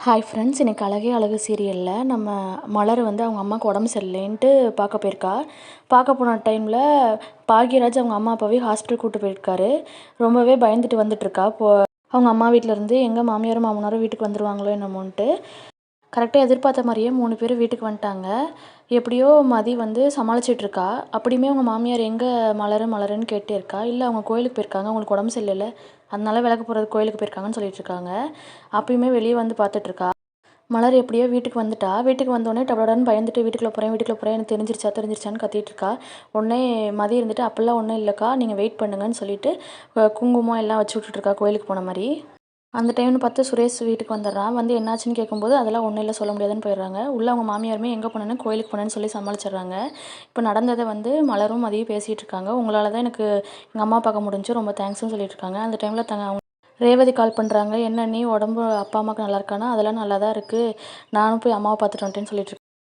Hi friends, இன்னைக்கு அழகே அழகு சீரியலில் நம்ம மலர் வந்து அவங்க அம்மாவுக்கு உடம்பு சரியில்லைன்ட்டு பார்க்க போயிருக்கா. பார்க்க போன டைமில் பாக்யராஜ் அவங்க அம்மா அப்பாவே ஹாஸ்பிட்டல் கூப்பிட்டு போயிருக்காரு. ரொம்பவே பயந்துட்டு வந்துட்டுருக்கா. அவங்க அம்மா வீட்டிலேருந்து எங்கள் மாமியாரும் மாமனாரும் வீட்டுக்கு வந்துடுவாங்களோ என்னமோன்ட்டு. கரெக்டாக எதிர்பார்த்த மாதிரியே 3 பேர் வீட்டுக்கு வந்துட்டாங்க. எப்படியோ மதி வந்து சமாளிச்சிட்ருக்கா. அப்படியுமே அவங்க மாமியார் எங்கே மலருன்னு கேட்டே இருக்கா. இல்லை, அவங்க கோயிலுக்கு போயிருக்காங்க, அவங்களுக்கு உடம்பு சரியில்லை, அதனால விளக்கு போகிறதுக்கு கோயிலுக்கு போயிருக்காங்கன்னு சொல்லிட்டுருக்காங்க. அப்பயுமே வெளியே வந்து பார்த்துட்ருக்கா. மலர் எப்படியோ வீட்டுக்கு வந்துட்டா. வீட்டுக்கு வந்தோடனே டபடன்னு பயந்துட்டு வீட்டுக்குள்ளே போகிறேன் எனக்கு தெரிஞ்சிருச்சான்னு கத்திட்டு இருக்கா. உடனே மதி இருந்துட்டு அப்படிலாம் ஒன்றும் இல்லைக்கா, நீங்கள் வெயிட் பண்ணுங்கன்னு சொல்லிட்டு குங்குமம் எல்லாம் வச்சு விட்டுட்ருக்கா கோயிலுக்கு போன மாதிரி. அந்த டைம்னு பார்த்து சுரேஷ் வீட்டுக்கு வந்துடுறான். வந்து என்னாச்சுன்னு கேட்கும்போது அதெல்லாம் ஒன்றும் இல்லை, சொல்ல முடியாதுன்னு போயிடுறாங்க. உள்ள அவங்க மாமியாருமே எங்கே போனேன்னு கோயிலுக்கு போனேன்னு சொல்லி சமாளிச்சிடுறாங்க. இப்போ நடந்ததை வந்து மலரும் மதியம் பேசிகிட்டு இருக்காங்க. உங்களால் தான் எனக்கு எங்கள் அம்மா பார்க்க முடிஞ்சு, ரொம்ப தேங்க்ஸ்ன்னு சொல்லிட்டு இருக்காங்க. அந்த டைமில் அவங்க ரேவதி கால் பண்ணுறாங்க. என்ன நீ உடம்பு அப்பா அம்மாவுக்கு நல்லா இருக்கானா? அதெல்லாம் நல்லா தான் இருக்குது, நானும் போய் அம்மாவை பார்த்துட்டு வந்துட்டேன்னு சொல்லிட்டு